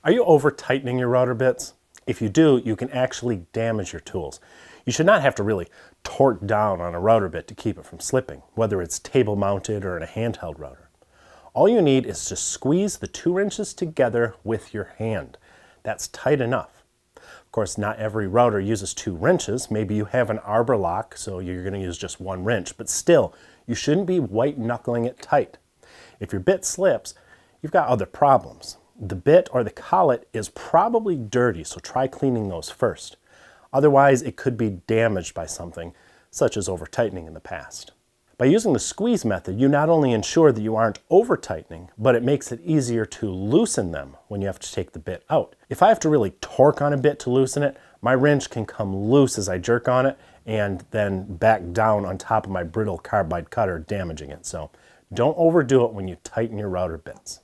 Are you over tightening your router bits? If you do, you can actually damage your tools. You should not have to really torque down on a router bit to keep it from slipping, whether it's table mounted or in a handheld router. All you need is to squeeze the 2 wrenches together with your hand. That's tight enough. Of course, not every router uses 2 wrenches. Maybe you have an arbor lock, so you're going to use just 1 wrench, but still, you shouldn't be white knuckling it tight. If your bit slips, you've got other problems. The bit or the collet is probably dirty, so try cleaning those first. Otherwise, it could be damaged by something, such as over-tightening in the past. By using the squeeze method, you not only ensure that you aren't over-tightening, but it makes it easier to loosen them when you have to take the bit out. If I have to really torque on a bit to loosen it, my wrench can come loose as I jerk on it and then back down on top of my brittle carbide cutter, damaging it. So don't overdo it when you tighten your router bits.